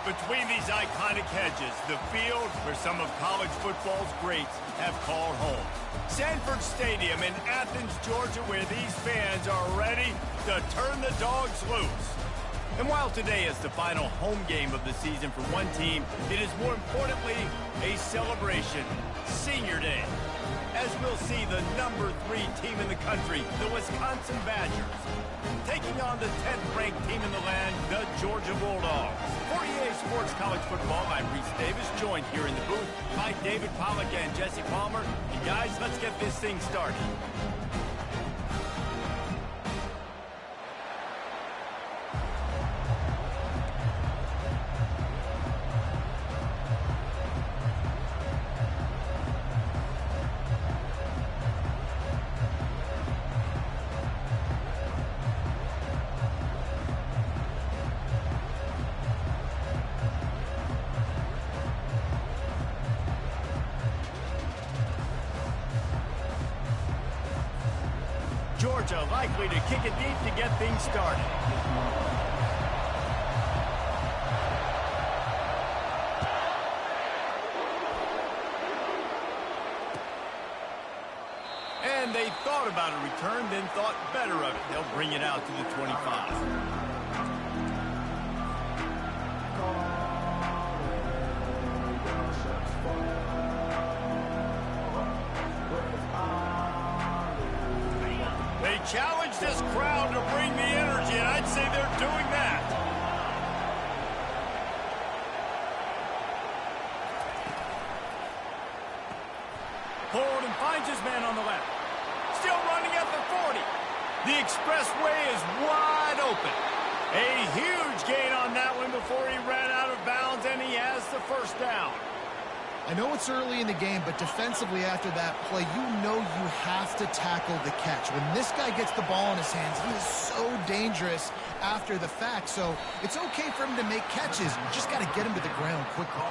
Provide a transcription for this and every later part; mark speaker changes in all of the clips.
Speaker 1: Between these iconic hedges, the field where some of college football's greats have called home. Sanford Stadium in Athens, Georgia, where these fans are ready to turn the dogs loose. And while today is the final home game of the season for one team, it is more importantly a celebration, Senior Day, as we'll see the number 3 team in the country, the Wisconsin Badgers, taking on the 10th-ranked team in the land, the Georgia Bulldogs. For EA Sports College Football, I'm Reese Davis, joined here in the booth by David Pollack and Jesse Palmer. And guys, let's get this thing started. Georgia likely to kick it deep to get things started. And they thought about a return, then thought better of it. They'll bring it out to the 25. Challenge this crowd to bring the energy, and I'd say they're doing that. Hold and finds his man on the left. Still running at the 40. The expressway is wide open. A huge gain on that one before he ran out of bounds, and he has the first down.
Speaker 2: I know it's early in the game, but defensively after that play, you know you have to tackle the catch. When this guy gets the ball in his hands, he is so dangerous after the fact. So it's okay for him to make catches. You just got to get him to the ground quickly.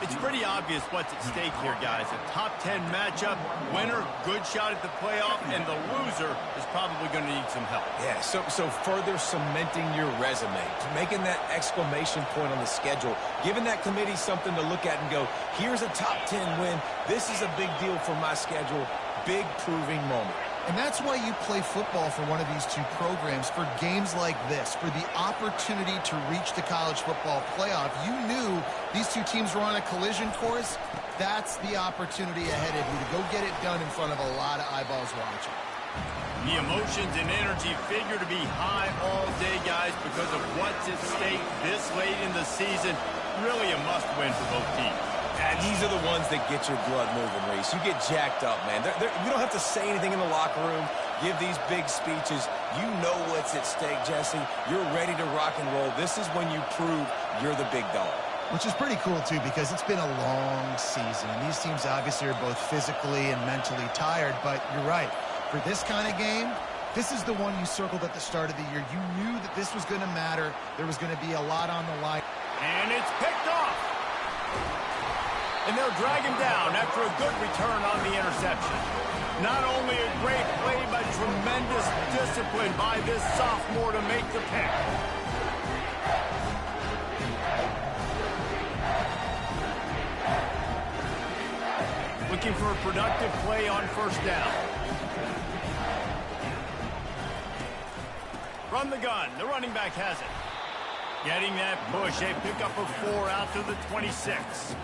Speaker 1: It's pretty obvious what's at stake here, guys. A top 10 matchup, winner, good shot at the playoff, and the loser is probably going to need some help.
Speaker 3: Yeah, so further cementing your resume, making that exclamation point on the schedule, giving that committee something to look at and go, here's a top 10 win. This is a big deal for my schedule. Big proving moment.
Speaker 2: And that's why you play football for one of these two programs, for games like this, for the opportunity to reach the college football playoff. You knew these two teams were on a collision course. That's the opportunity ahead of you to go get it done in front of a lot of eyeballs watching.
Speaker 1: The emotions and energy figure to be high all day, guys, because of what's at stake this late in the season. Really a must-win for both teams.
Speaker 3: And these are the ones that get your blood moving, Reese. You get jacked up, man. You don't have to say anything in the locker room, give these big speeches. You know what's at stake, Jesse. You're ready to rock and roll. This is when you prove you're the big dog.
Speaker 2: Which is pretty cool, too, because it's been a long season. And these teams obviously are both physically and mentally tired. But you're right. For this kind of game, this is the one you circled at the start of the year. You knew that this was going to matter. There was going to be a lot on the line.
Speaker 1: And it's picked off. And they'll drag him down after a good return on the interception. Not only a great play, but tremendous discipline by this sophomore to make the pick. Looking for a productive play on first down. From the gun, the running back has it. Getting that push, a pickup of 4 out to the 26.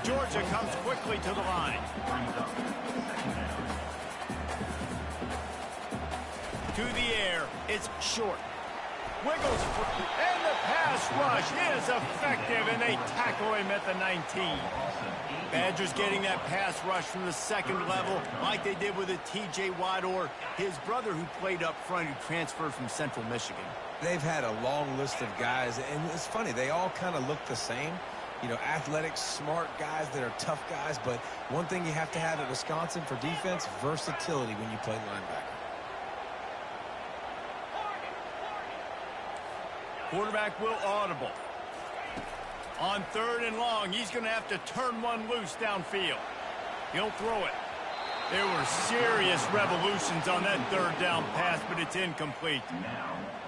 Speaker 1: Georgia comes quickly to the line. To the air, it's short. Wiggles, and the pass rush is effective, and they tackle him at the 19. Badgers getting that pass rush from the second level, like they did with a T.J. Watt or his brother who played up front who transferred from Central Michigan.
Speaker 3: They've had a long list of guys, and it's funny, they all kind of look the same. You know, athletic, smart guys that are tough guys, but one thing you have to have at Wisconsin for defense, versatility when you play linebacker.
Speaker 1: Quarterback will audible. On 3rd and long, he's going to have to turn one loose downfield. He'll throw it. There were serious revolutions on that third down pass, but it's incomplete.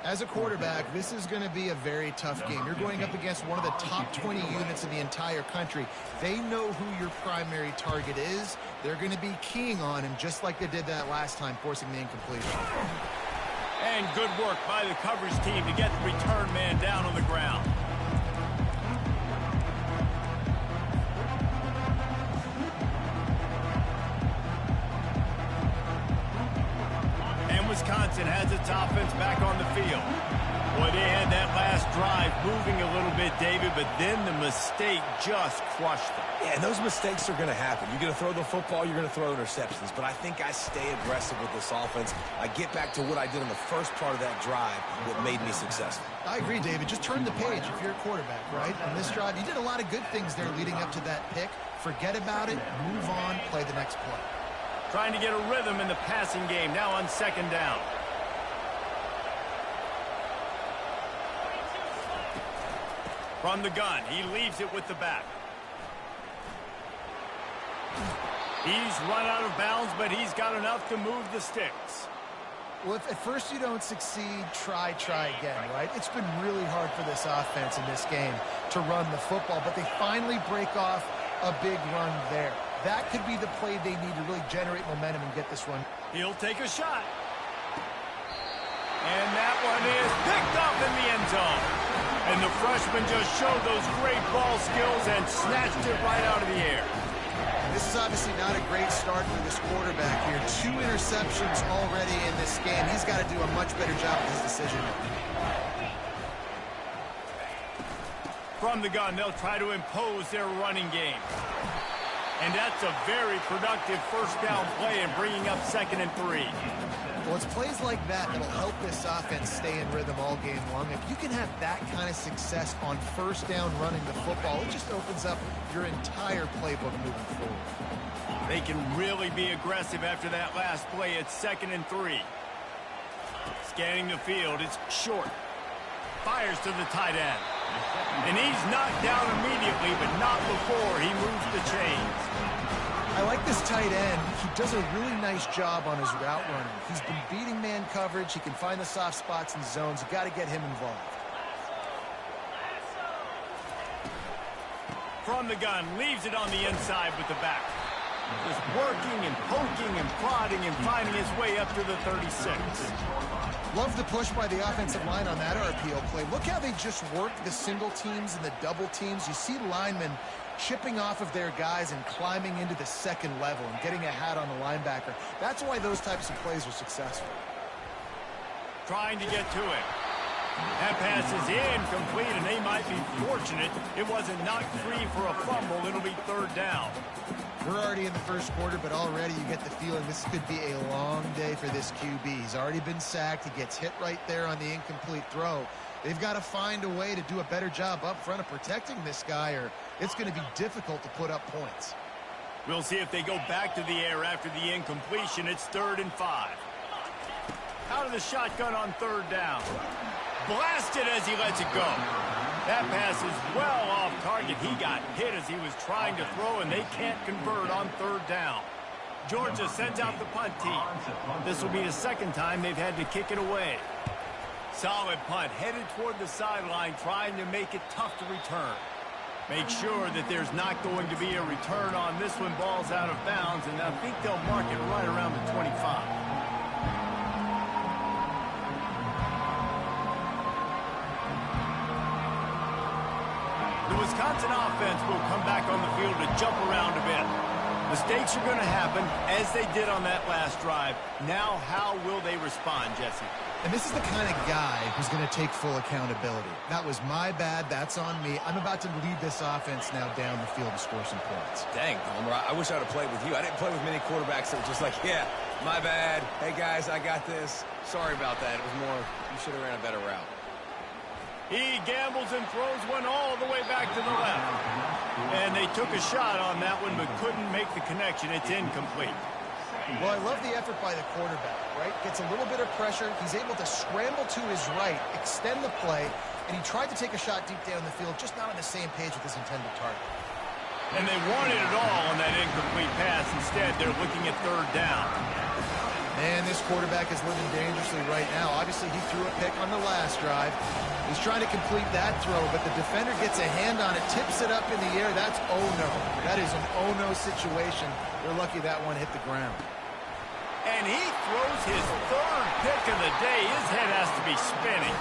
Speaker 2: As a quarterback, this is going to be a very tough game. You're going up against one of the top 20 units in the entire country. They know who your primary target is. They're going to be keying on him just like they did that last time, forcing the incompletion.
Speaker 1: And good work by the coverage team to get the return man down on the ground. Wisconsin has its offense back on the field. Boy, they had that last drive moving a little bit, David, but then the mistake just crushed them.
Speaker 3: Yeah, and those mistakes are going to happen. You're going to throw the football, you're going to throw interceptions, but I think I stay aggressive with this offense. I get back to what I did in the first part of that drive that made me successful.
Speaker 2: I agree, David. Just turn the page if you're a quarterback, right? On this drive, you did a lot of good things there leading up to that pick. Forget about it, move on, play the next play.
Speaker 1: Trying to get a rhythm in the passing game, now on second down. From the gun, he leaves it with the back. He's run out of bounds, but he's got enough to move the sticks.
Speaker 2: Well, if at first you don't succeed, try again, right? It's been really hard for this offense in this game to run the football, but they finally break off a big run there. That could be the play they need to really generate momentum and get this one.
Speaker 1: He'll take a shot. And that one is picked up in the end zone. And the freshman just showed those great ball skills and snatched it right out of the air.
Speaker 2: This is obviously not a great start for this quarterback here. 2 interceptions already in this game. He's got to do a much better job with his decision.
Speaker 1: From the gun, they'll try to impose their running game. And that's a very productive first down play in bringing up 2nd and 3.
Speaker 2: Well, it's plays like that that'll help this offense stay in rhythm all game long. If you can have that kind of success on first down running the football, it just opens up your entire playbook moving forward.
Speaker 1: They can really be aggressive after that last play. It's 2nd and 3. Scanning the field, it's short. Fires to the tight end. And he's knocked down immediately, but not before he moves the chains.
Speaker 2: I like this tight end. He does a really nice job on his route running. He's been beating man coverage. He can find the soft spots and zones. You got to get him involved.
Speaker 1: From the gun, leaves it on the inside with the back. Just working and poking and prodding and finding his way up to the 36.
Speaker 2: Love the push by the offensive line on that RPO play. Look how they just work the single teams and the double teams. You see linemen chipping off of their guys and climbing into the second level and getting a hat on the linebacker. That's why those types of plays are successful.
Speaker 1: Trying to get to it. That pass is incomplete, and they might be fortunate it wasn't knocked free for a fumble. It'll be 3rd down.
Speaker 2: We're already in the first quarter, but already you get the feeling this could be a long day for this QB. He's already been sacked. He gets hit right there on the incomplete throw. They've got to find a way to do a better job up front of protecting this guy, or it's going to be difficult to put up points.
Speaker 1: We'll see if they go back to the air after the incompletion. It's 3rd and 5. Out of the shotgun on 3rd down. Blasted as he lets it go. That pass is well off target. He got hit as he was trying to throw, and they can't convert on 3rd down. Georgia sends out the punt team. This will be the 2nd time they've had to kick it away. Solid punt, headed toward the sideline, trying to make it tough to return. Make sure that there's not going to be a return on this one. Ball's out of bounds, and I think they'll mark it right around the 25. The Wisconsin offense will come back on the field to jump around a bit. Mistakes are going to happen, as they did on that last drive. Now, how will they respond, Jesse?
Speaker 2: And this is the kind of guy who's going to take full accountability. That was my bad. That's on me. I'm about to lead this offense now down the field to score some points.
Speaker 3: Dang, Palmer, I wish I would have played with you. I didn't play with many quarterbacks that were just like, yeah, my bad. Hey, guys, I got this. Sorry about that. It was more, you should have ran a better route.
Speaker 1: He gambles and throws one all the way back to the left. And they took a shot on that one, but couldn't make the connection. It's incomplete.
Speaker 2: Well, I love the effort by the quarterback, right? Gets a little bit of pressure. He's able to scramble to his right, extend the play, and he tried to take a shot deep down the field, just not on the same page with his intended target.
Speaker 1: And they wanted it all on that incomplete pass. Instead, they're looking at third down.
Speaker 2: Man, this quarterback is living dangerously right now. Obviously, he threw a pick on the last drive. He's trying to complete that throw, but the defender gets a hand on it, tips it up in the air. That's oh-no. That is an oh-no situation. They're lucky that one hit the ground.
Speaker 1: And he throws his third pick of the day. His head has to be spinning.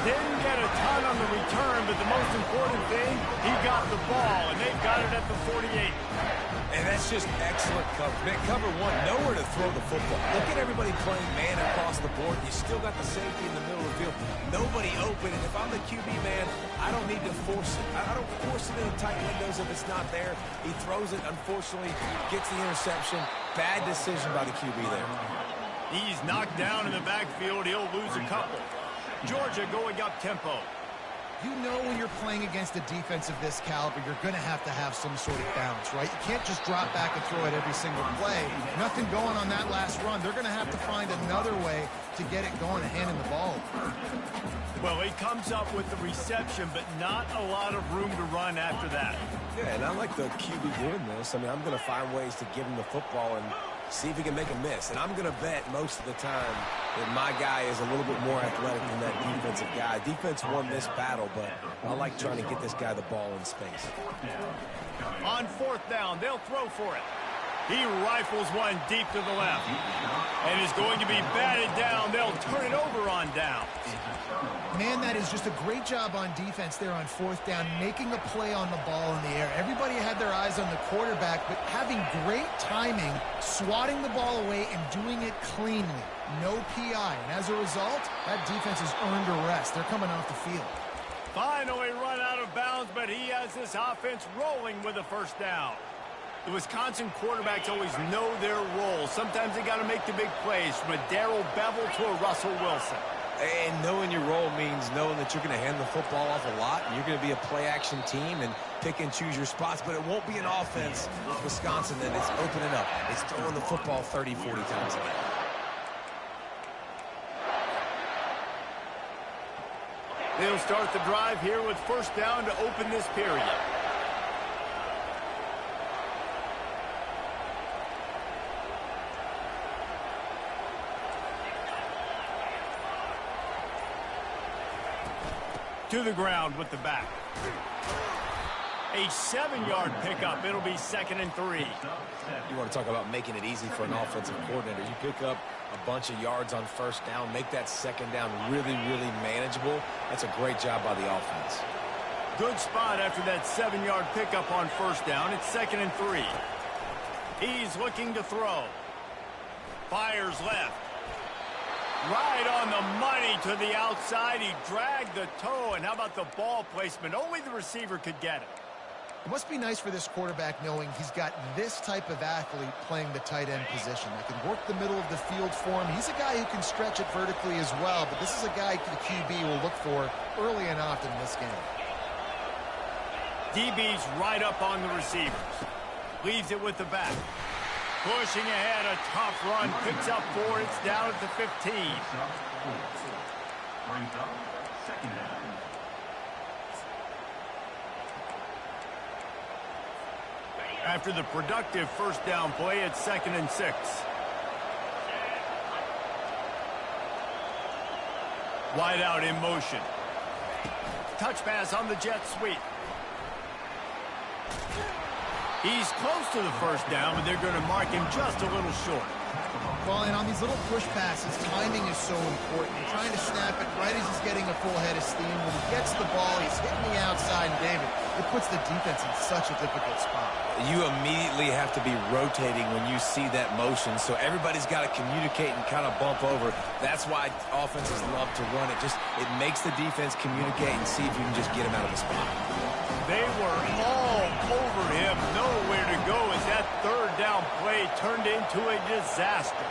Speaker 1: Didn't get a ton on the return, but the most important thing, he got the ball, and they've got it at the 48.
Speaker 3: And that's just excellent coverage. Man, cover one, nowhere to throw the football. Look at everybody playing man across the board. You still got the safety in the middle of the field. Nobody open. And if I'm the QB, man, I don't need to force it. I don't force it in tight windows if it's not there. He throws it, unfortunately, gets the interception. Bad decision by the QB there.
Speaker 1: He's knocked down in the backfield. He'll lose a couple. Georgia going up tempo.
Speaker 2: You know when you're playing against a defense of this caliber, you're going to have some sort of balance, right? You can't just drop back and throw it every single play. Nothing going on that last run. They're going to have to find another way to get it going and hand him the ball.
Speaker 1: Well, he comes up with the reception, but not a lot of room to run after that.
Speaker 3: Yeah, and I like the QB doing this. I mean, I'm going to find ways to give him the football and see if he can make a miss. And I'm going to bet most of the time that my guy is a little bit more athletic than that defensive guy. Defense won this battle, but I like trying to get this guy the ball in space.
Speaker 1: On fourth down, they'll throw for it. He rifles one deep to the left. And is going to be batted down. They'll turn it over on down.
Speaker 2: Man, that is just a great job on defense there on fourth down, making a play on the ball in the air. Everybody had their eyes on the quarterback, but having great timing, swatting the ball away, and doing it cleanly. No PI. And as a result, that defense has earned a rest. They're coming off the field.
Speaker 1: Finally run out of bounds, but he has this offense rolling with a first down. The Wisconsin quarterbacks always know their role. Sometimes they got to make the big plays, from a Darrell Bevel to a Russell Wilson.
Speaker 3: And knowing your role means knowing that you're going to hand the football off a lot, and you're going to be a play-action team and pick and choose your spots, but it won't be an offense with Wisconsin that it's opening up. It's throwing the football 30, 40 times a game.
Speaker 1: They'll start the drive here with first down to open this period. To the ground with the back. A 7-yard pickup. It'll be 2nd and 3.
Speaker 3: You want to talk about making it easy for an offensive coordinator. You pick up a bunch of yards on first down, make that second down really, really manageable. That's a great job by the offense.
Speaker 1: Good spot after that 7-yard pickup on first down. It's 2nd and 3. He's looking to throw. Fires left. Right on the money to the outside. He dragged the toe, and how about the ball placement? Only the receiver could get it.
Speaker 2: It must be nice for this quarterback knowing he's got this type of athlete playing the tight end position that can work the middle of the field for him. He's a guy who can stretch it vertically as well, but this is a guy the QB will look for early and often in this game.
Speaker 1: DB's right up on the receivers. Leaves it with the back. Pushing ahead, a tough run, picks up 4, it's down at the 15. After the productive first down play, it's 2nd and 6. Wide out in motion. Touch pass on the jet sweep. He's close to the first down, but they're going to mark him just a little short.
Speaker 2: Well, and on these little push passes, timing is so important. You're trying to snap it right as he's getting a full head of steam. When he gets the ball, he's hitting the outside, and David, it puts the defense in such a difficult spot.
Speaker 3: You immediately have to be rotating when you see that motion, so everybody's got to communicate and kind of bump over. That's why offenses love to run it. It makes the defense communicate and see if you can just get him out of the spot.
Speaker 1: They were all over him, nowhere to go as that third down play turned into a disaster.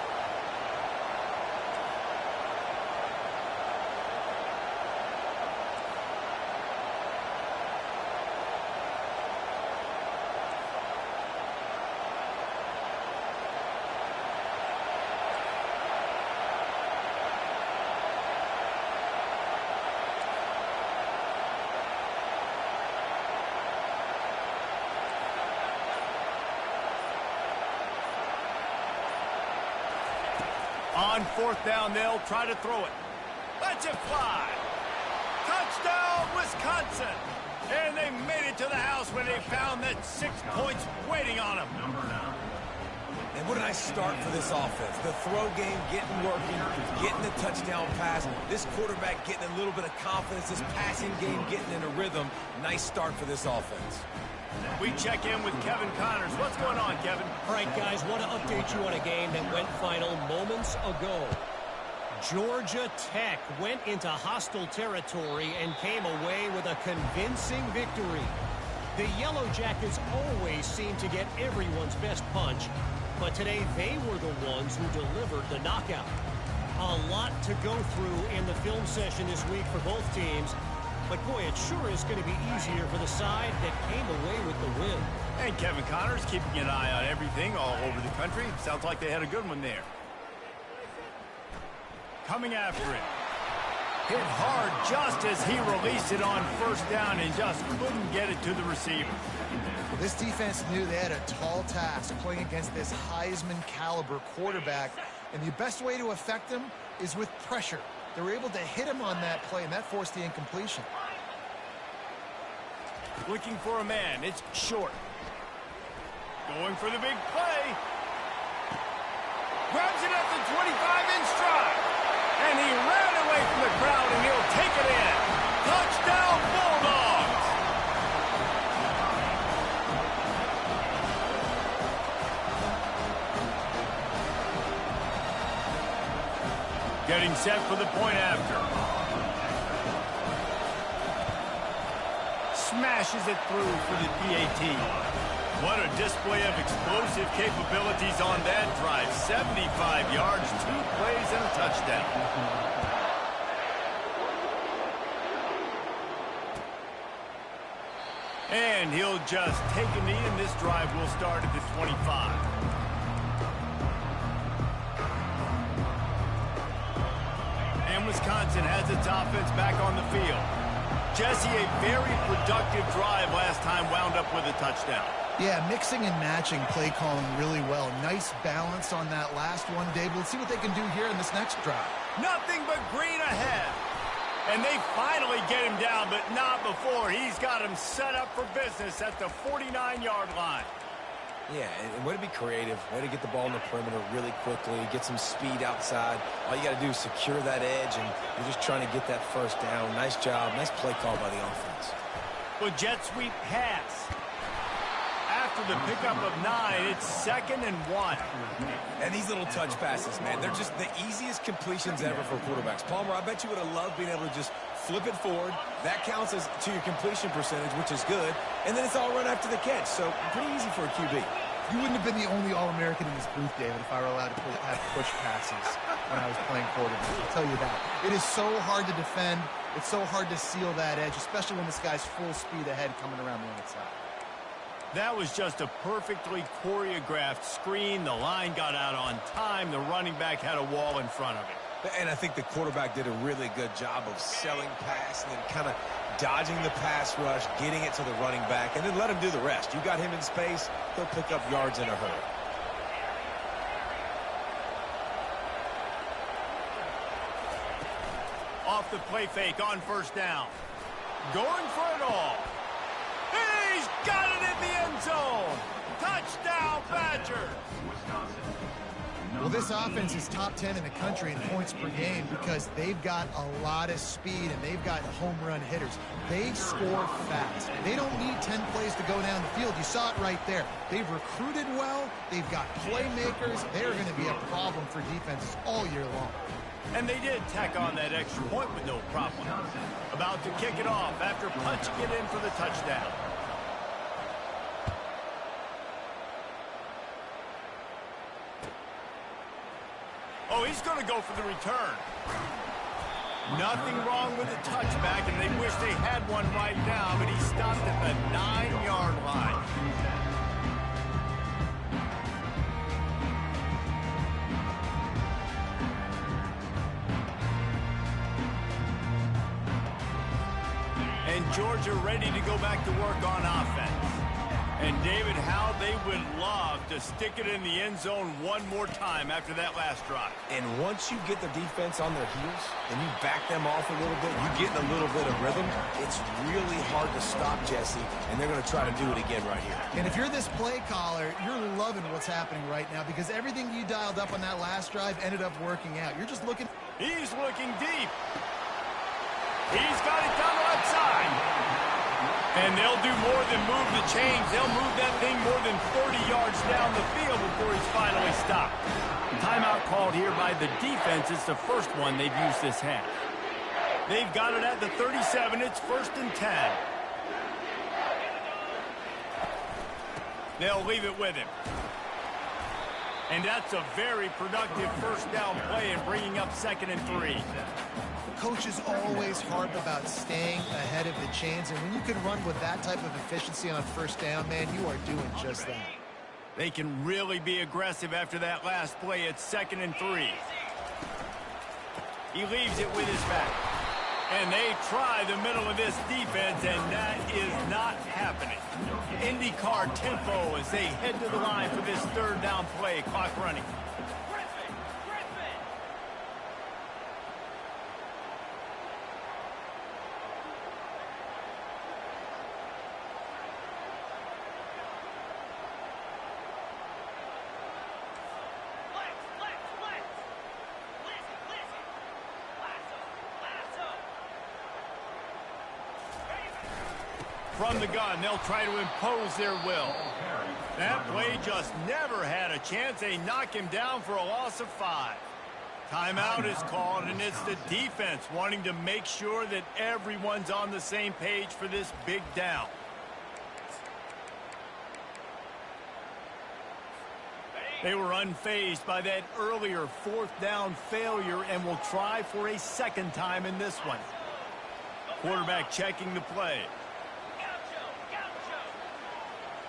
Speaker 1: On fourth down, they'll try to throw it. Let's it fly. Touchdown, Wisconsin. And they made it to the house when they found that 6 points waiting on them.
Speaker 3: And what a nice start for this offense. The throw game getting working, getting the touchdown pass. This quarterback getting a little bit of confidence. This passing game getting in a rhythm. Nice start for this offense.
Speaker 1: We check in with Kevin Connors. What's going on, Kevin?
Speaker 4: All right, guys, want to update you on a game that went final moments ago. Georgia Tech went into hostile territory and came away with a convincing victory. The Yellow Jackets always seem to get everyone's best punch, but today they were the ones who delivered the knockout. A lot to go through in the film session this week for both teams, but boy, it sure is going to be easier for the side that came away with the win.
Speaker 1: And Kevin Connors keeping an eye on everything all over the country. Sounds like they had a good one there. Coming after it. Hit hard just as he released it on first down and just couldn't get it to the receiver.
Speaker 2: Well, this defense knew they had a tall task playing against this Heisman caliber quarterback, and the best way to affect him is with pressure. They were able to hit him on that play, and that forced the incompletion.
Speaker 1: Looking for a man. It's short. Going for the big play. Grabs it at the 25 in stride. And he ran away from the crowd, and he'll take it in. Touchdown, Bulldogs! Getting set for the point after. Smashes it through for the PAT. What a display of explosive capabilities on that drive. 75 yards, 2 plays, and a touchdown. And he'll just take a knee, and this drive will start at the 25. And Wisconsin has its offense back on the field. Jesse, a very productive drive last time, wound up with a touchdown.
Speaker 2: Yeah, mixing and matching play calling really well. Nice balance on that last one, Dave. Let's see what they can do here in this next drive.
Speaker 1: Nothing but green ahead. And they finally get him down, but not before. He's got him set up for business at the 49-yard line.
Speaker 3: Yeah, and way to be creative, way to get the ball in the perimeter really quickly, get some speed outside. All you got to do is secure that edge, and you're just trying to get that first down. Nice job, nice play call by the offense.
Speaker 1: Well, jet sweep pass. After the pickup of 9, it's 2nd and 1.
Speaker 3: And these little touch passes, man, they're just the easiest completions ever for quarterbacks. Palmer, I bet you would have loved being able to just flip it forward. That counts as to your completion percentage, which is good. And then it's all run after the catch, so pretty easy for a QB.
Speaker 2: You wouldn't have been the only All-American in this booth, David, if I were allowed to have push passes when I was playing quarterback. I'll tell you that. It is so hard to defend. It's so hard to seal that edge, especially when this guy's full speed ahead coming around the outside.
Speaker 1: That was just a perfectly choreographed screen. The line got out on time. The running back had a wall in front of it.
Speaker 3: And I think the quarterback did a really good job of selling pass and then kind of dodging the pass rush, getting it to the running back, and then let him do the rest. You got him in space, he'll pick up yards in a hurry.
Speaker 1: Off the play fake on first down. Going for it all. He's got it in the end zone. Touchdown, Badgers.
Speaker 2: Well, this offense is top 10 in the country in points per game because they've got a lot of speed and they've got home run hitters. They score fast. They don't need 10 plays to go down the field. You saw it right there. They've recruited well. They've got playmakers. They're going to be a problem for defenses all year long.
Speaker 1: And they did tack on that extra point with no problem. About to kick it off after punching it in for the touchdown. Oh, he's going to go for the return. Nothing wrong with the touchback, and they wish they had one right now, but he stopped at the 9-yard line. And Georgia ready to go back to work on offense. And, David, how they would love to stick it in the end zone one more time after that last drive.
Speaker 3: And once you get the defense on their heels and you back them off a little bit, you get in a little bit of rhythm, it's really hard to stop, Jesse, and they're going to try to do it again right here.
Speaker 2: And if you're this play caller, you're loving what's happening right now because everything you dialed up on that last drive ended up working out. You're just looking.
Speaker 1: He's looking deep. He's got it down the left side. And they'll do more than move the chains. They'll move that thing more than 30 yards down the field before he's finally stopped. Timeout called here by the defense. It's the first one they've used this half. They've got it at the 37. It's 1st and 10. They'll leave it with him. And that's a very productive first down play and bringing up 2nd and 3.
Speaker 2: Coaches always harp about staying ahead of the chains, and when you can run with that type of efficiency on first down, man, you are doing just that.
Speaker 1: They can really be aggressive after that last play. It's 2nd and 3. He leaves it with his back. And they try the middle of this defense, and that is not happening. IndyCar tempo as they head to the line for this 3rd down play. Clock running. From the gun, they'll try to impose their will. That play just never had a chance. They knock him down for a loss of 5. Timeout is called, and it's the defense wanting to make sure that everyone's on the same page for this big down. They were unfazed by that earlier 4th down failure and will try for a 2nd time in this one. Quarterback checking the play.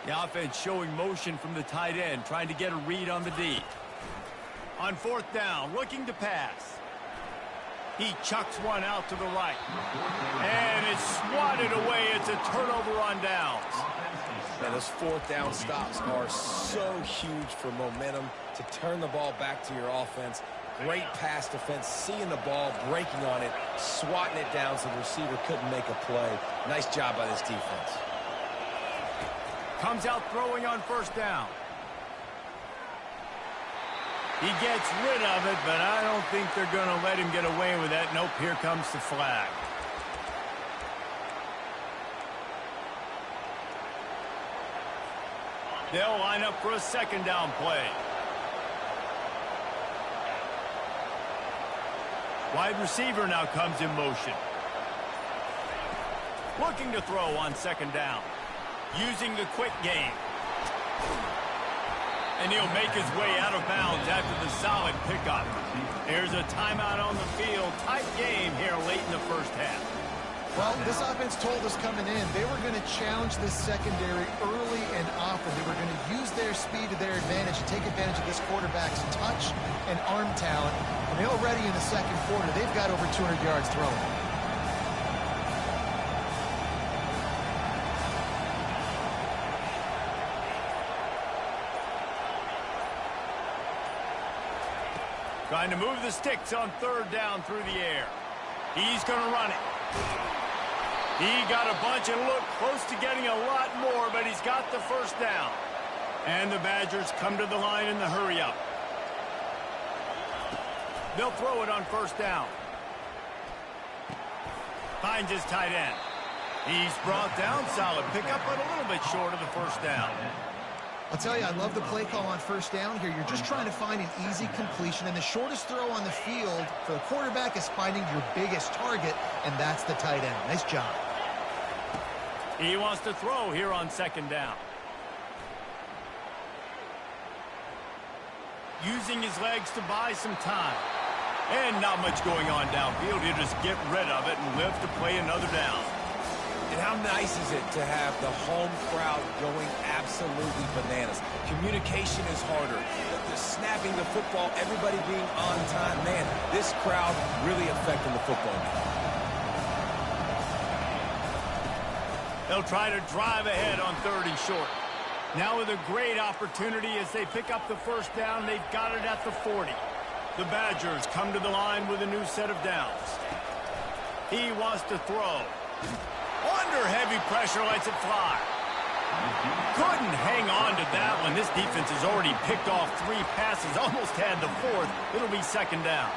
Speaker 1: The offense showing motion from the tight end, trying to get a read on the D. On 4th down, looking to pass. He chucks one out to the right. And it's swatted away. It's a turnover on downs.
Speaker 3: And those 4th down stops are so huge for momentum to turn the ball back to your offense. Great pass defense, seeing the ball, breaking on it, swatting it down so the receiver couldn't make a play. Nice job by this defense.
Speaker 1: Comes out throwing on 1st down. He gets rid of it, but I don't think they're going to let him get away with that. Nope, here comes the flag. They'll line up for a 2nd down play. Wide receiver now comes in motion. Looking to throw on 2nd down. Using the quick game. And he'll make his way out of bounds after the solid pickup. There's a timeout on the field. Tight game here late in the 1st half.
Speaker 2: Well, this offense told us coming in they were going to challenge this secondary early and often. They were going to use their speed to their advantage and take advantage of this quarterback's touch and arm talent. And already in the 2nd quarter, they've got over 200 yards throwing.
Speaker 1: Trying to move the sticks on 3rd down through the air. He's going to run it. He got a bunch and looked close to getting a lot more, but he's got the 1st down. And the Badgers come to the line in the hurry-up. They'll throw it on 1st down. Finds his tight end. He's brought down. Solid pickup, but a little bit short of the 1st down.
Speaker 2: I'll tell you, I love the play call on 1st down here. You're just trying to find an easy completion, and the shortest throw on the field for the quarterback is finding your biggest target, and that's the tight end. Nice job.
Speaker 1: He wants to throw here on 2nd down. Using his legs to buy some time. And not much going on downfield. He'll just get rid of it and live to play another down.
Speaker 3: And how nice is it to have the home crowd going absolutely bananas? Communication is harder. The snapping the football, everybody being on time. Man, this crowd really affecting the football game.
Speaker 1: They'll try to drive ahead on 3rd and short. Now with a great opportunity as they pick up the first down, they've got it at the 40. The Badgers come to the line with a new set of downs. He wants to throw. Under heavy pressure, lets it fly. Couldn't hang on to that one. This defense has already picked off 3 passes, almost had the 4th. It'll be second down.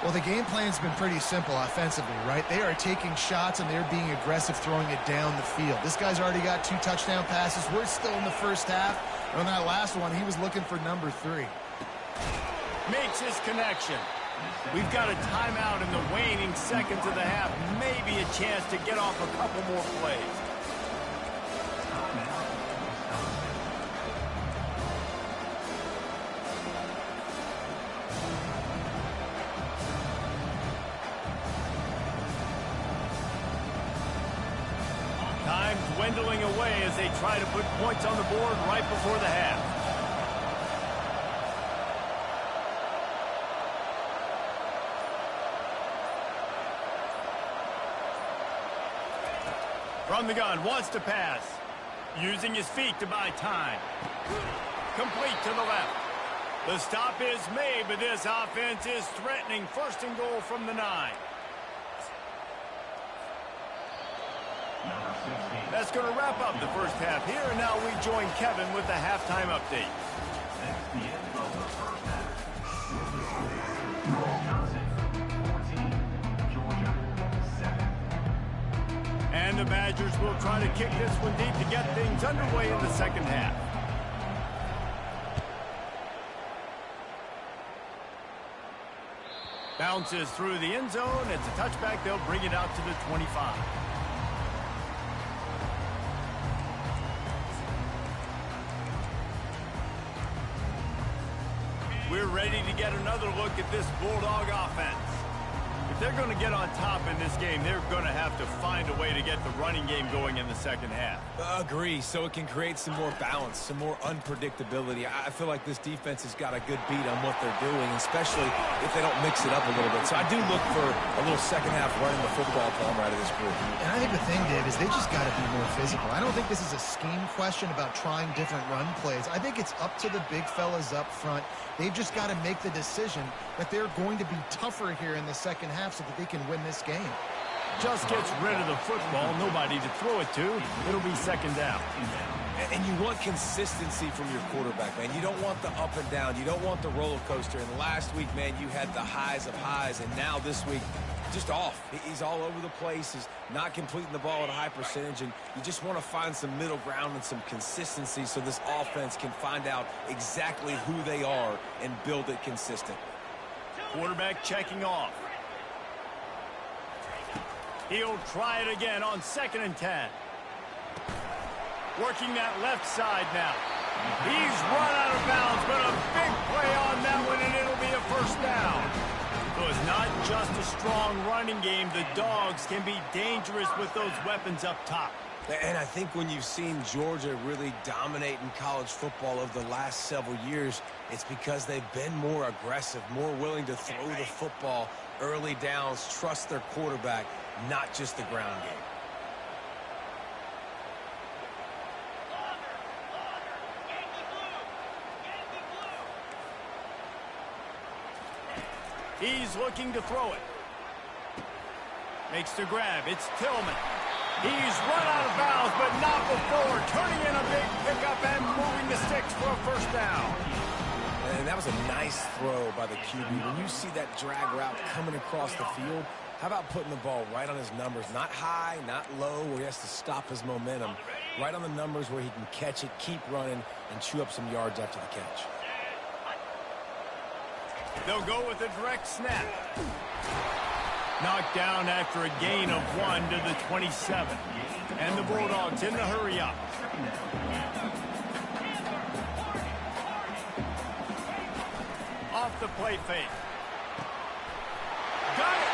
Speaker 2: Well, the game plan's been pretty simple offensively, right? They are taking shots and they're being aggressive throwing it down the field. This guy's already got 2 touchdown passes. We're still in the first half. And on that last one, he was looking for number 3.
Speaker 1: Makes his connection. We've got a timeout in the waning seconds of the half. Maybe a chance to get off a couple more plays. Time dwindling away as they try to put points on the board right before the half. From the gun, wants to pass. Using his feet to buy time. Complete to the left. The stop is made, but this offense is threatening. First and goal from the 9. That's going to wrap up the first half here, and now we join Kevin with the halftime update. And the Badgers will try to kick this one deep to get things underway in the second half. Bounces through the end zone. It's a touchback. They'll bring it out to the 25. We're ready to get another look at this Bulldog offense. If they're going to get on top in this game, they're going to have to find a way to get the running game going in the second half.
Speaker 3: Agree, so it can create some more balance, some more unpredictability. I feel like this defense has got a good beat on what they're doing, especially if they don't mix it up a little bit. So I do look for a little second half running the football palm out of this group.
Speaker 2: And I think the thing, Dave, is they just got to be more physical. I don't think this is a scheme question about trying different run plays. I think it's up to the big fellas up front. They've just got to make the decision that they're going to be tougher here in the second half so that they can win this game.
Speaker 1: Just gets rid of the football, nobody to throw it to. It'll be second down.
Speaker 3: And you want consistency from your quarterback, man. You don't want the up and down. You don't want the roller coaster. And last week, man, you had the highs of highs. And now this week, just off. He's all over the place. He's not completing the ball at a high percentage. And you just want to find some middle ground and some consistency so this offense can find out exactly who they are and build it consistent.
Speaker 1: Quarterback checking off. He'll try it again on 2nd and 10. Working that left side now. He's run out of bounds, but a big play on that one, and it'll be a first down. So it's not just a strong running game. The Dogs can be dangerous with those weapons up top.
Speaker 3: And I think when you've seen Georgia really dominate in college football over the last several years, it's because they've been more aggressive, more willing to throw the football early downs, trust their quarterback, not just the ground game.
Speaker 1: He's looking to throw it. Makes the grab. It's Tillman. He's run out of bounds, but not before. Turning in a big pickup and moving the sticks for a first down.
Speaker 3: And that was a nice throw by the QB. When you see that drag route coming across the field, how about putting the ball right on his numbers? Not high, not low, where he has to stop his momentum. Right on the numbers where he can catch it, keep running, and chew up some yards after the catch.
Speaker 1: They'll go with a direct snap. Knocked down after a gain of 1 to the 27. And the Bulldogs in the hurry up. Off the play fake. Got it!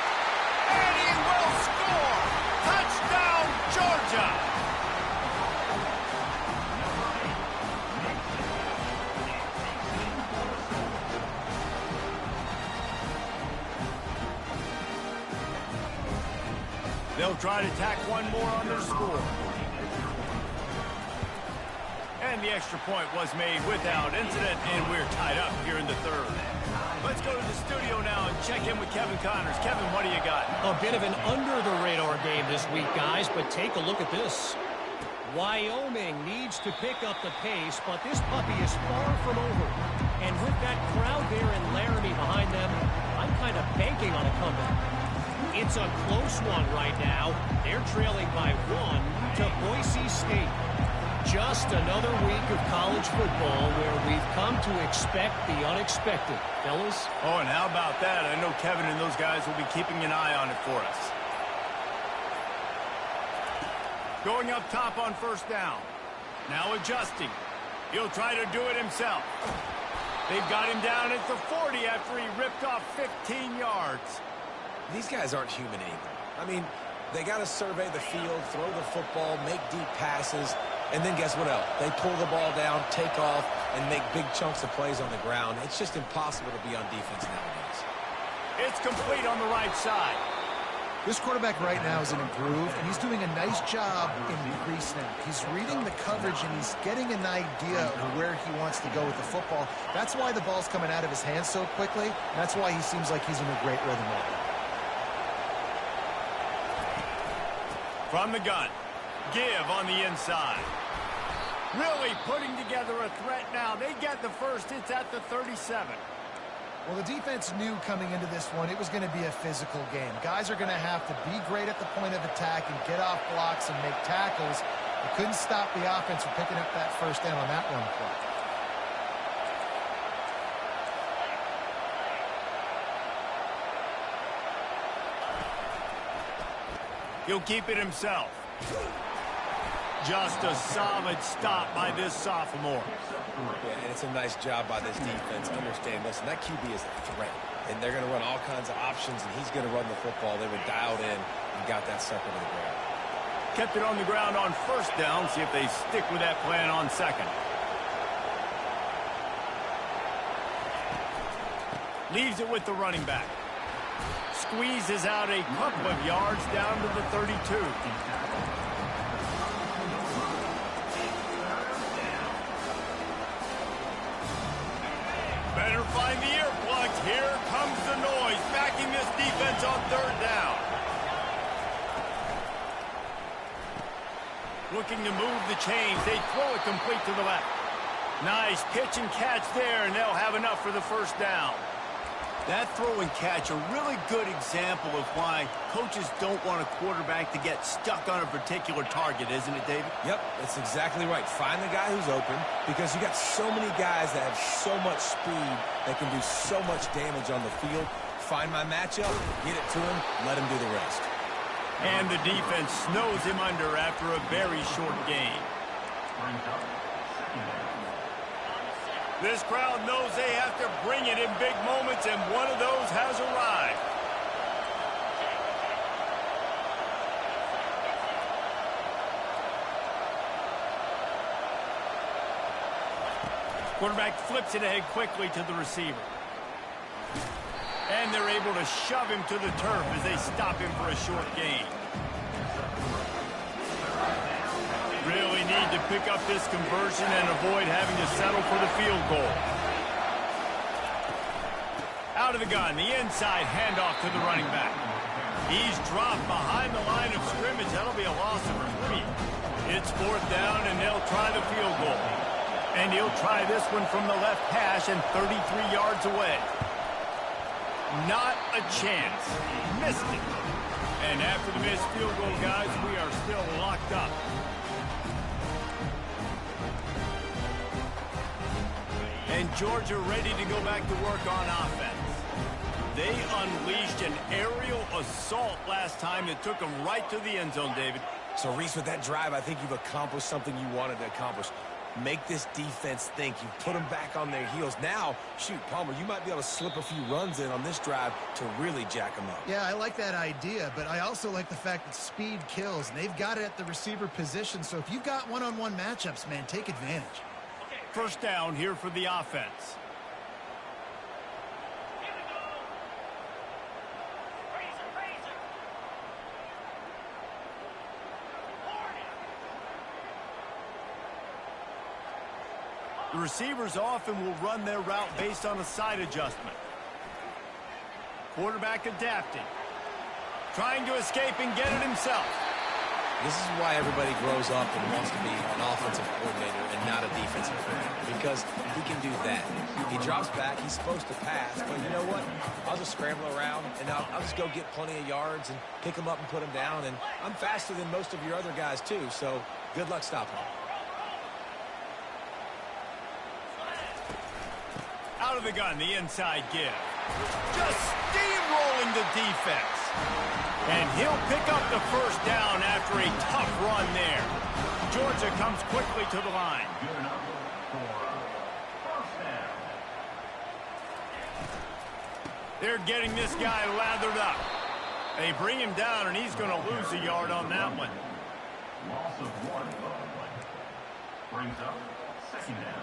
Speaker 1: And he will score! Touchdown, Georgia! They'll try to tack one more on their score. And the the extra point was made without incident, and we're tied up here in the third. Let's go to the studio now and check in with Kevin Connors. Kevin, what do you got?
Speaker 4: A bit of an under-the-radar game this week, guys, but take a look at this. Wyoming needs to pick up the pace, but this puppy is far from over. And with that crowd there in Laramie behind them, I'm kind of banking on a comeback. It's a close one right now. They're trailing by 1 to Boise State. Just another week of college football where we've come to expect the unexpected. Fellas?
Speaker 1: Oh, and how about that? I know Kevin and those guys will be keeping an eye on it for us. Going up top on first down. Now adjusting. He'll try to do it himself. They've got him down at the 40 after he ripped off 15 yards.
Speaker 3: These guys aren't human anymore. I mean, they got to survey the field, throw the football, make deep passes, and then guess what else? They pull the ball down, take off, and make big chunks of plays on the ground. It's just impossible to be on defense nowadays.
Speaker 1: It's complete on the right side.
Speaker 2: This quarterback right now is an improved, and he's doing a nice job in pre-snap. He's reading the coverage, and he's getting an idea of where he wants to go with the football. That's why the ball's coming out of his hands so quickly. That's why he seems like he's in a great rhythm right now.
Speaker 1: From the gun. Give on the inside. Really putting together a threat now. They get the first. It's at the 37.
Speaker 2: Well, the defense knew coming into this one it was going to be a physical game. Guys are going to have to be great at the point of attack and get off blocks and make tackles. They couldn't stop the offense from picking up that first down on that one play.
Speaker 1: He'll keep it himself. Just a solid stop by this sophomore.
Speaker 3: Yeah, and it's a nice job by this defense. Understand, listen, that QB is a threat. And they're going to run all kinds of options, and he's going to run the football. They were dialed in and got that sucker to the ground.
Speaker 1: Kept it on the ground on first down. See if they stick with that plan on second. Leaves it with the running back. Squeezes out a couple of yards down to the 32. Better find the earplugs. Here comes the noise, backing this defense on third down. Looking to move the chains. They throw it complete to the left. Nice pitch and catch there, and they'll have enough for the first down. That throw and catch, a really good example of why coaches don't want a quarterback to get stuck on a particular target, isn't it, David?
Speaker 3: Yep, that's exactly right. Find the guy who's open because you got so many guys that have so much speed that can do so much damage on the field. Find my matchup, get it to him, let him do the rest.
Speaker 1: And the defense snows him under after a very short game. This crowd knows they have to bring it in big moments, and one of those has arrived. Quarterback flips it ahead quickly to the receiver. And they're able to shove him to the turf as they stop him for a short gain. Really need to pick up this conversion and avoid having to settle for the field goal. Out of the gun, the inside handoff to the running back. He's dropped behind the line of scrimmage. That'll be a loss of 3. It's fourth down, and they'll try the field goal. And he'll try this one from the left hash and 33 yards away. Not a chance. Missed it. And after the missed field goal, guys, we are still locked up. And Georgia ready to go back to work on offense. They unleashed an aerial assault last time that took them right to the end zone, David.
Speaker 3: So, Reese, with that drive, I think you've accomplished something you wanted to accomplish. Make this defense think. You put them back on their heels. Now, shoot, Palmer, you might be able to slip a few runs in on this drive to really jack them up.
Speaker 2: Yeah, I like that idea, but I also like the fact that speed kills, and they've got it at the receiver position. So if you've got one-on-one matchups, man, take advantage.
Speaker 1: First down here for the offense. The receivers often will run their route based on a side adjustment. Quarterback adapting. Trying to escape and get it himself.
Speaker 3: This is why everybody grows up and wants to be an offensive coordinator and not a defensive coordinator, because he can do that. He drops back, he's supposed to pass, but you know what? I'll just scramble around, and I'll just go get plenty of yards and pick him up and put him down, and I'm faster than most of your other guys too, so good luck stopping him.
Speaker 1: Out of the gun, the inside give. Just steamrolling the defense. And he'll pick up the first down after a tough run there. Georgia comes quickly to the line. They're getting this guy lathered up. They bring him down, and he's going to lose a yard on that one.
Speaker 5: Loss of 1 on the play. Brings up second down.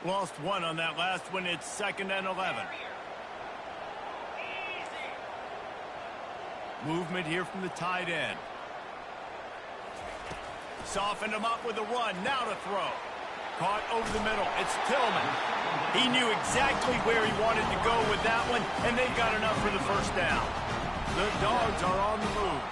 Speaker 1: Lost 1 on that last one. It's 2nd and 11. Movement here from the tight end. Softened him up with a run. Now to throw. Caught over the middle. It's Tillman. He knew exactly where he wanted to go with that one, and they got enough for the first down. The Dogs are on the move.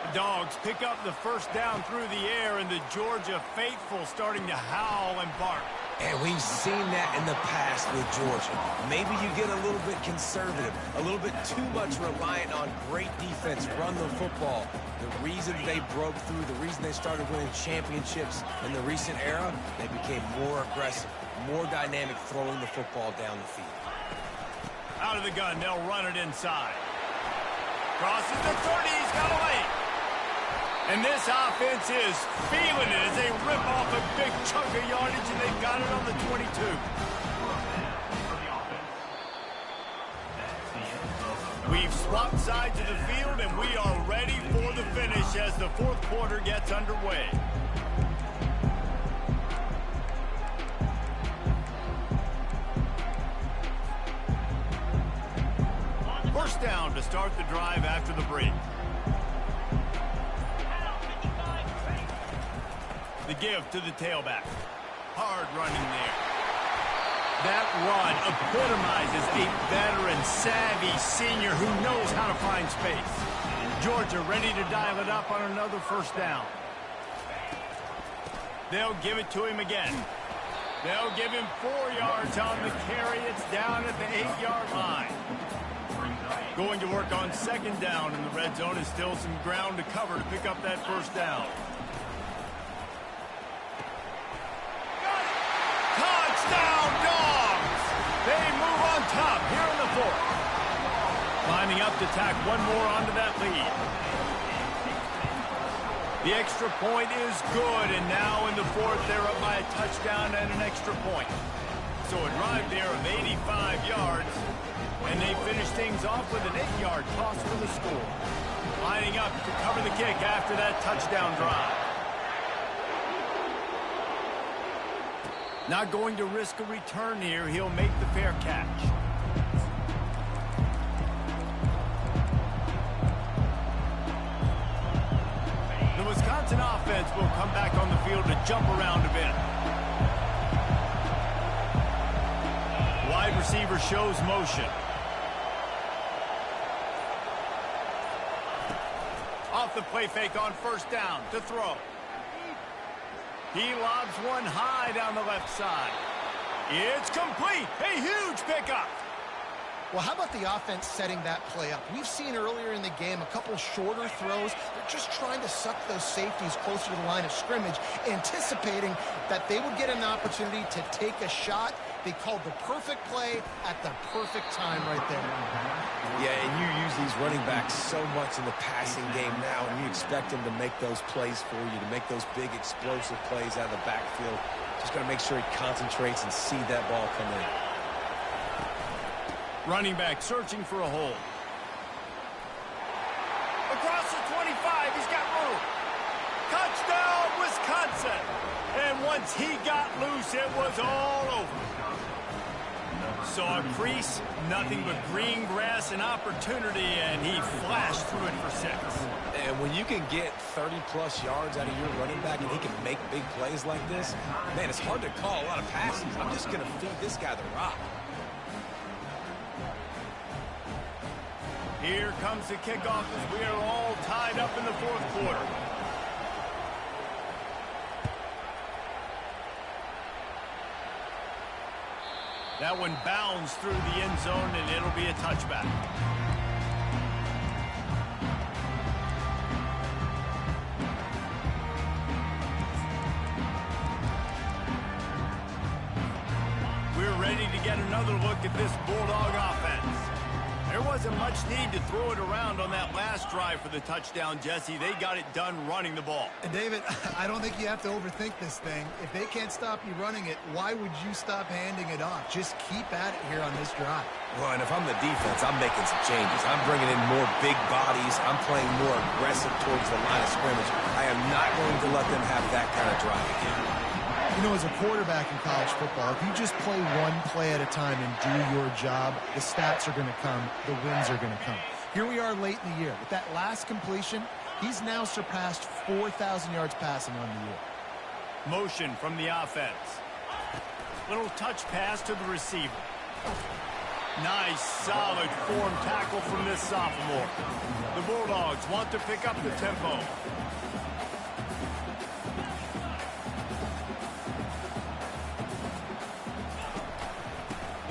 Speaker 1: The Dogs pick up the first down through the air, and the Georgia faithful starting to howl and bark.
Speaker 3: And we've seen that in the past with Georgia. Maybe you get a little bit conservative, a little bit too much reliant on great defense, run the football. The reason they broke through, the reason they started winning championships in the recent era, they became more aggressive, more dynamic throwing the football down the field.
Speaker 1: Out of the gun, they'll run it inside. Crosses the 30, he's got a lane. And this offense is feeling it as they rip off a big chunk of yardage, and they've got it on the 22. We've swapped sides of the field, and we are ready for the finish as the fourth quarter gets underway. First down to start the drive after the break. The give to the tailback. Hard running there. That run epitomizes a veteran, savvy senior who knows how to find space. Georgia ready to dial it up on another first down. They'll give it to him again. They'll give him 4 yards on the carry. It's down at the 8-yard line. Going to work on second down, and the red zone is still some ground to cover to pick up that first down. Touchdown, Dogs! They move on top here in the fourth. Lining up to tack one more onto that lead. The extra point is good, and now in the fourth, they're up by a touchdown and an extra point. So a drive there of 85 yards, and they finish things off with an 8-yard toss for the score. Lining up to cover the kick after that touchdown drive. Not going to risk a return here. He'll make the fair catch. The Wisconsin offense will come back on the field to jump around a bit. Wide receiver shows motion. Off the play fake on first down to throw. He lobs one high down the left side. It's complete. A huge pickup.
Speaker 2: Well, how about the offense setting that play up? We've seen earlier in the game a couple shorter throws. They're just trying to suck those safeties closer to the line of scrimmage, anticipating that they would get an opportunity to take a shot. They called the perfect play at the perfect time right there.
Speaker 3: Yeah, and you use these running backs so much in the passing game now, and you expect them to make those plays for you, to make those big explosive plays out of the backfield. Just got to make sure he concentrates and see that ball come in.
Speaker 1: Running back searching for a hole. Across the 25, he's got room. Touchdown, Wisconsin. And Once he got loose, it was all over. Saw a crease, nothing but green grass and opportunity, and he flashed through it for 6.
Speaker 3: And when you can get 30-plus yards out of your running back and he can make big plays like this, man, it's hard to call a lot of passes. I'm just going to feed this guy the rock.
Speaker 1: Here comes the kickoff as we are all tied up in the 4th quarter. That one bounds through the end zone, and it'll be a touchback. We're ready to get another look at this Bulldog offense. There wasn't much need to throw it around on that last drive for the touchdown, Jesse. They got it done running the ball.
Speaker 2: And David, I don't think you have to overthink this thing. If they can't stop you running it, why would you stop handing it off? Just keep at it here on this drive.
Speaker 3: Well, and if I'm the defense, I'm making some changes. I'm bringing in more big bodies. I'm playing more aggressive towards the line of scrimmage. I am not going to let them have that kind of drive again.
Speaker 2: You know, as a quarterback in college football, if you just play one play at a time and do your job, the stats are going to come, the wins are going to come. Here we are late in the year. With that last completion, he's now surpassed 4,000 yards passing on the year.
Speaker 1: Motion from the offense. Little touch pass to the receiver. Nice, solid form tackle from this sophomore. The Bulldogs want to pick up the tempo.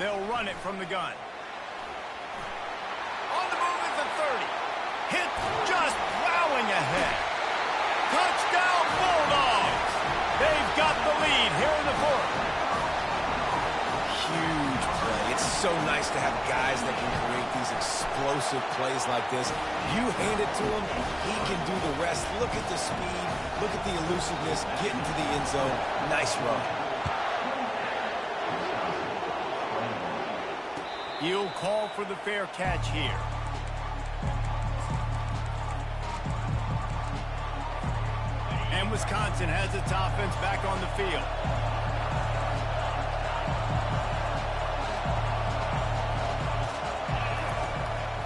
Speaker 1: They'll run it from the gun. On the move at the 30. Hit just plowing ahead. Touchdown Bulldogs! They've got the lead here in the 4th.
Speaker 3: Huge play. It's so nice to have guys that can create these explosive plays like this. You hand it to him, he can do the rest. Look at the speed. Look at the elusiveness. Get into the end zone. Nice run.
Speaker 1: He'll call for the fair catch here. And Wisconsin has its offense back on the field.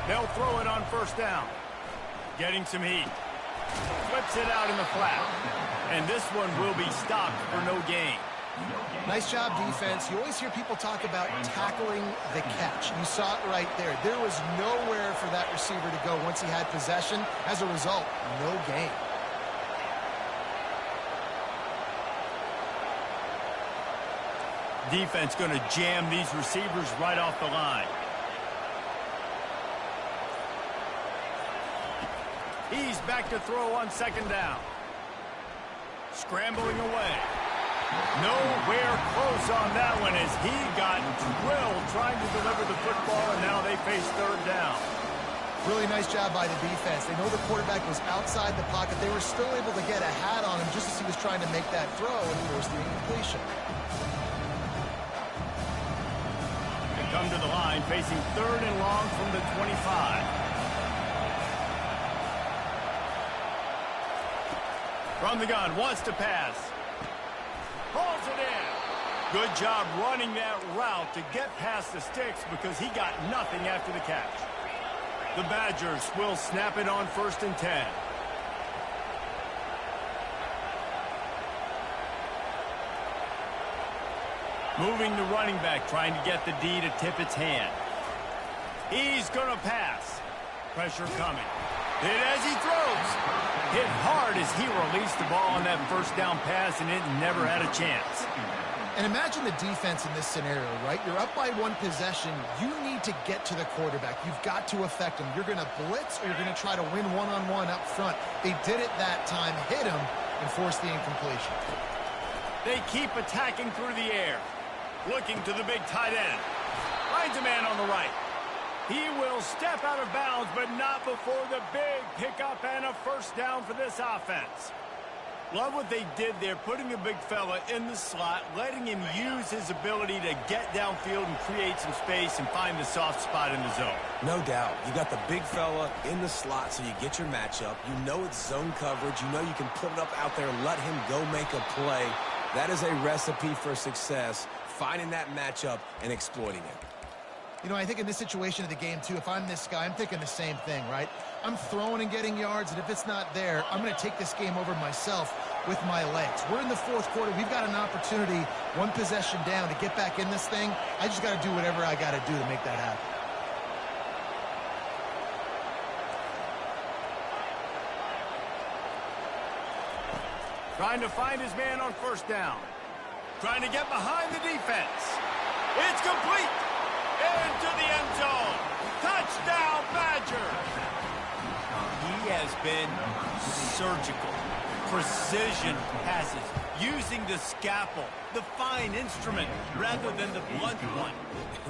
Speaker 1: They'll throw it on 1st down. Getting some heat. Flips it out in the flat. And this one will be stopped for no gain.
Speaker 2: Nice job, defense. You always hear people talk about tackling the catch. You saw it right there. There was nowhere for that receiver to go once he had possession. As a result, no gain.
Speaker 1: Defense going to jam these receivers right off the line. He's back to throw on 2nd down. Scrambling away. Nowhere close on that one as he got drilled trying to deliver the football, and now they face 3rd down.
Speaker 2: Really nice job by the defense. They know the quarterback was outside the pocket. They were still able to get a hat on him just as he was trying to make that throw and force the incompletion.
Speaker 1: They come to the line facing 3rd and long from the 25. From the gun, wants to pass. Pulls it in. Good job running that route to get past the sticks because he got nothing after the catch. The Badgers will snap it on 1st and 10. Moving the running back, trying to get the D to tip its hand. He's going to pass. Pressure coming. Hit as he throws. Hit hard as he released the ball on that 1st down pass, and it never had a chance.
Speaker 2: And imagine the defense in this scenario, right? You're up by 1 possession. You need to get to the quarterback. You've got to affect him. You're going to blitz or you're going to try to win one-on-one up front. They did it that time, hit him, and forced the incompletion.
Speaker 1: They keep attacking through the air. Looking to the big tight end. Finds a man on the right. He will step out of bounds, but not before the big pickup and a 1st down for this offense. Love what they did there, putting the big fella in the slot, letting him use his ability to get downfield and create some space and find the soft spot in the zone.
Speaker 3: No doubt. You got the big fella in the slot so you get your matchup. You know it's zone coverage. You know you can put it up out there, let him go make a play. That is a recipe for success, finding that matchup and exploiting it.
Speaker 2: You know, I think in this situation of the game, too, if I'm this guy, I'm thinking the same thing, right? I'm throwing and getting yards, and if it's not there, I'm going to take this game over myself with my legs. We're in the fourth quarter. We've got an opportunity, one possession down, to get back in this thing. I just got to do whatever I got to do to make that happen.
Speaker 1: Trying to find his man on first down. Trying to get behind the defense. It's complete. Into the end zone. Touchdown, Badger. He has been surgical. Precision passes. Using the scalpel, the fine instrument, rather than the blunt one.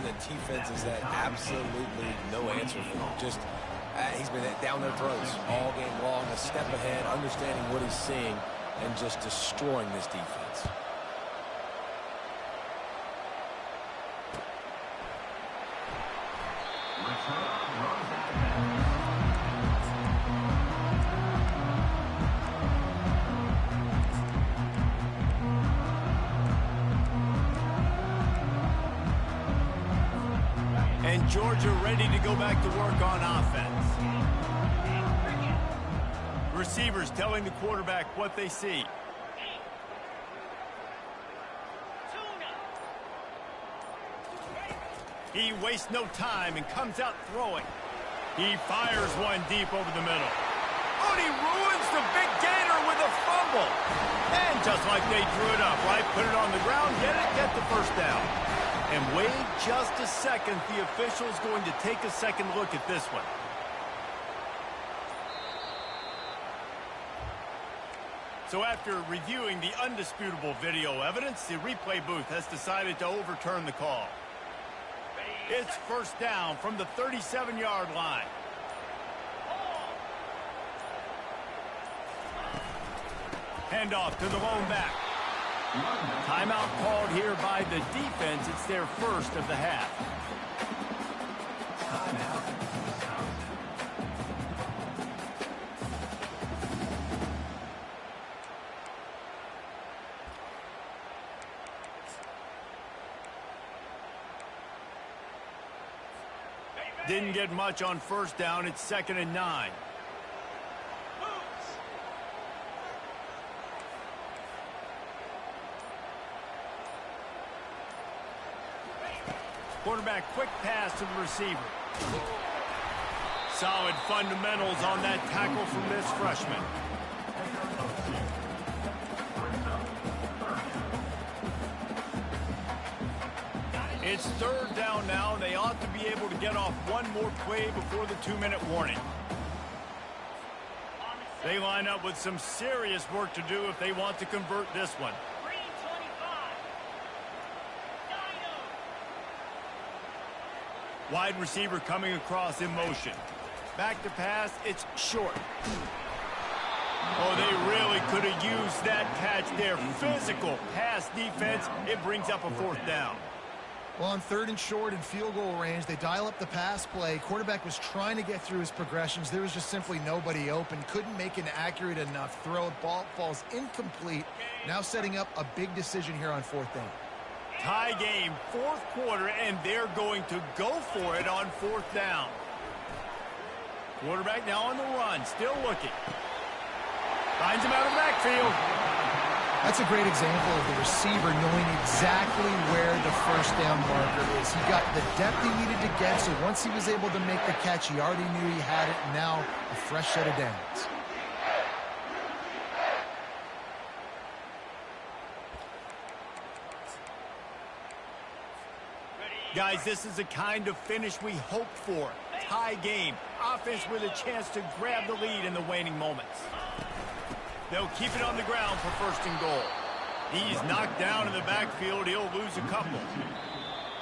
Speaker 3: The defense has had absolutely no answer for him. Just, he's been down their throats all game long, a step ahead, understanding what he's seeing, and just destroying this defense.
Speaker 1: And Georgia ready to go back to work on offense. Receivers telling the quarterback what they see. He wastes no time and comes out throwing. He fires one deep over the middle. Oh, and he ruins the big gainer with a fumble. And just like they drew it up, right? Put it on the ground, get the first down. And wait just a second. The official's going to take a second look at this one. So after reviewing the undisputable video evidence, the replay booth has decided to overturn the call. It's first down from the 37-yard line. Handoff to the lone back. Timeout called here by the defense. It's their first of the half. Didn't get much on first down. It's 2nd and 9. Quarterback, quick pass to the receiver. Solid fundamentals on that tackle from this freshman. It's 3rd down now. They ought to be able to get off one more play before the 2-minute warning. They line up with some serious work to do if they want to convert this one. Wide receiver coming across in motion. Back to pass, it's short. Oh, they really could have used that catch there. Physical pass defense. It brings up a 4th down.
Speaker 2: Well, on 3rd and short in field goal range, they dial up the pass play. Quarterback was trying to get through his progressions. There was just simply nobody open. Couldn't make an accurate enough throw. Ball falls incomplete. Now setting up a big decision here on 4th down.
Speaker 1: Tie game, 4th quarter, and they're going to go for it on 4th down. Quarterback now on the run, still looking. Finds him out of the backfield.
Speaker 2: That's a great example of the receiver knowing exactly where the first down marker is. He got the depth he needed to get, so once he was able to make the catch, he already knew he had it, and now a fresh set of downs.
Speaker 1: Guys, this is the kind of finish we hoped for. Tie game. Offense with a chance to grab the lead in the waning moments. They'll keep it on the ground for 1st and goal. He's knocked down in the backfield. He'll lose a couple.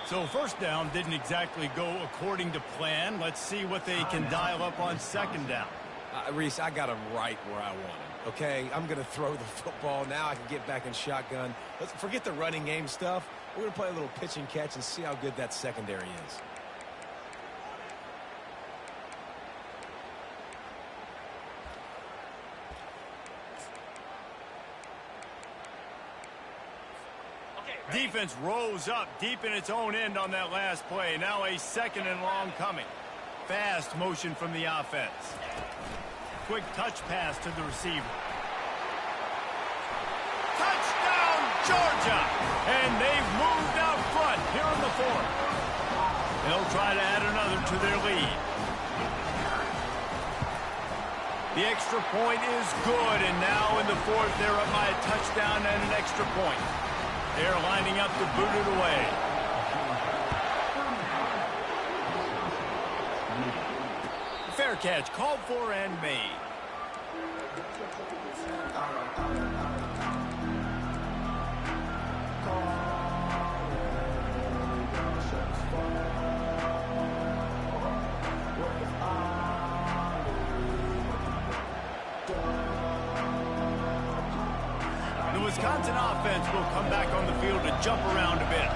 Speaker 1: So 1st down didn't exactly go according to plan. Let's see what they can dial up on 2nd down.
Speaker 3: Reese, I got him right where I want him, okay? I'm going to throw the football. Now I can get back in shotgun. Let's forget the running game stuff. We're going to play a little pitch and catch and see how good that secondary is.
Speaker 1: Defense rose up deep in its own end on that last play. Now a 2nd and long coming. Fast motion from the offense. Quick touch pass to the receiver. Touchdown, Georgia! And they've moved out front here in the 4th. They'll try to add another to their lead. The extra point is good, and now in the 4th, they're up by a touchdown and an extra point. They're lining up to boot it away. Fair catch, called for and made. The Wisconsin offense will come back on the field to jump around a bit.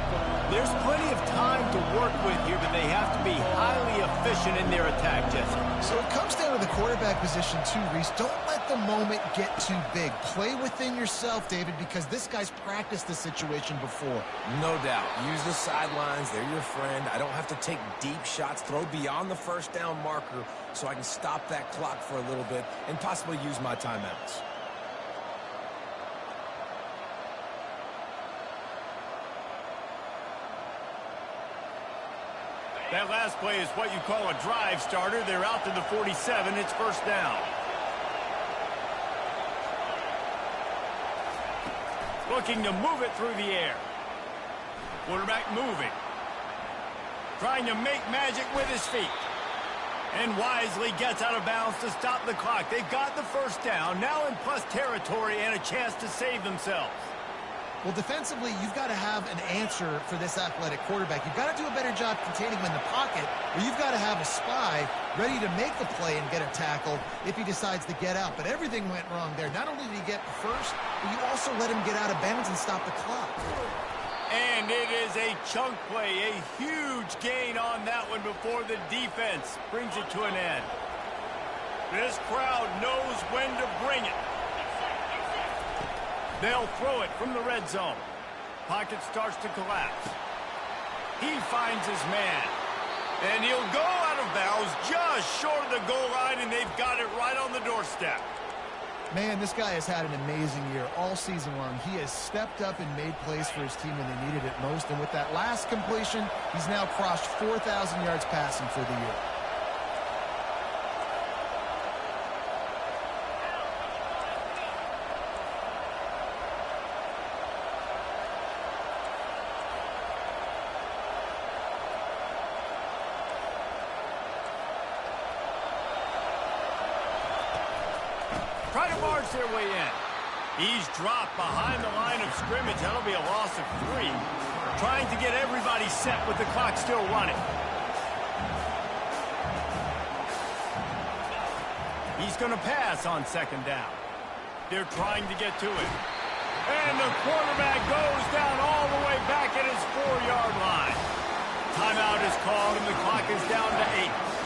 Speaker 1: There's plenty of time to work with here, but they have to be highly efficient in their attack, Jesse.
Speaker 2: So it comes down to the quarterback position too, Reese. Don't let the moment get too big. Play within yourself, David, because this guy's practiced this situation before.
Speaker 3: No doubt. Use the sidelines. They're your friend. I don't have to take deep shots. Throw beyond the 1st down marker so I can stop that clock for a little bit and possibly use my timeouts.
Speaker 1: That last play is what you call a drive starter. They're out to the 47. It's 1st down. Looking to move it through the air. Quarterback moving. Trying to make magic with his feet. And wisely gets out of bounds to stop the clock. They've got the 1st down. Now in plus territory and a chance to save themselves.
Speaker 2: Well, defensively, you've got to have an answer for this athletic quarterback. You've got to do a better job containing him in the pocket, or you've got to have a spy ready to make the play and get a tackle if he decides to get out. But everything went wrong there. Not only did he get the 1st, but you also let him get out of bounds and stop the clock.
Speaker 1: And it is a chunk play, a huge gain on that one before the defense brings it to an end. This crowd knows when to bring it. They'll throw it from the red zone. Pocket starts to collapse. He finds his man. And he'll go out of bounds just short of the goal line, and they've got it right on the doorstep.
Speaker 2: Man, this guy has had an amazing year all season long. He has stepped up and made plays for his team when they needed it most. And with that last completion, he's now crossed 4,000 yards passing for the year.
Speaker 1: Try to march their way in. He's dropped behind the line of scrimmage. That'll be a loss of 3. Trying to get everybody set with the clock still running. He's going to pass on 2nd down. They're trying to get to it. And the quarterback goes down all the way back at his 4-yard line. Timeout is called and the clock is down to 8.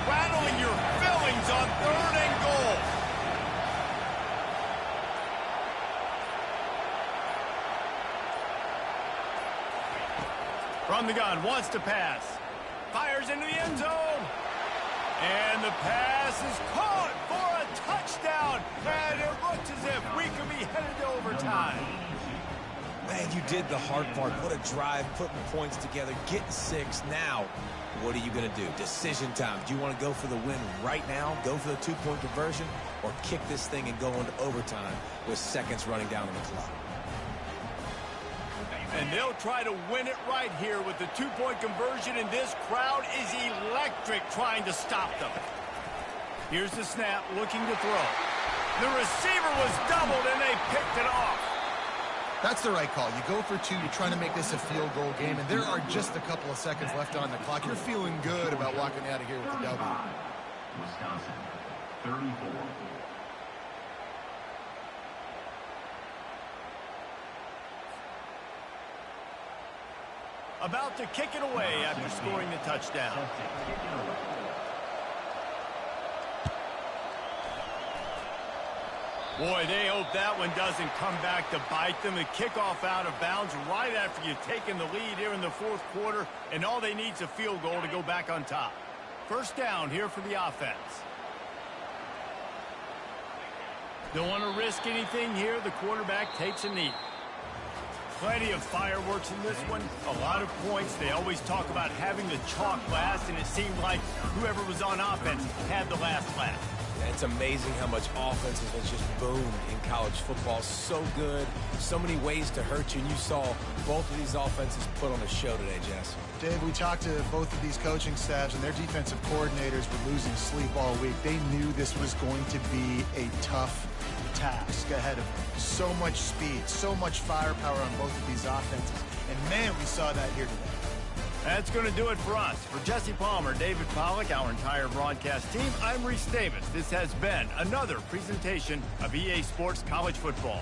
Speaker 1: Rattling your fillings on 3rd and goal. From the gun, wants to pass. Fires into the end zone. And the pass is caught for a touchdown. And it looks as if we could be headed to overtime.
Speaker 3: Man, you did the hard part. What a drive, putting points together, getting 6. Now, what are you going to do? Decision time. Do you want to go for the win right now, go for the 2-point conversion, or kick this thing and go into overtime with seconds running down on the clock?
Speaker 1: And they'll try to win it right here with the 2-point conversion, and this crowd is electric trying to stop them. Here's the snap, looking to throw. The receiver was doubled, and they picked it off.
Speaker 2: That's the right call. You go for 2. You're trying to make this a field goal game, and there are just a couple of seconds left on the clock. You're feeling good about walking out of here with the W.
Speaker 5: Wisconsin, 34.
Speaker 1: About to kick it away after scoring the touchdown. Boy, they hope that one doesn't come back to bite them. The kickoff out of bounds right after you've taken the lead here in the fourth quarter, and all they need is a field goal to go back on top. First down here for the offense. Don't want to risk anything here. The quarterback takes a knee. Plenty of fireworks in this one. A lot of points. They always talk about having the chalk last, and it seemed like whoever was on offense had the last laugh.
Speaker 3: It's amazing how much offense has just boomed in college football. So good, so many ways to hurt you, and you saw both of these offenses put on a show today, Jess.
Speaker 2: Dave, we talked to both of these coaching staffs, and their defensive coordinators were losing sleep all week. They knew this was going to be a tough task ahead of them. So much speed, so much firepower on both of these offenses. And, man, we saw that here today.
Speaker 1: That's going to do it for us. For Jesse Palmer, David Pollack, our entire broadcast team, I'm Reese Davis. This has been another presentation of EA Sports College Football.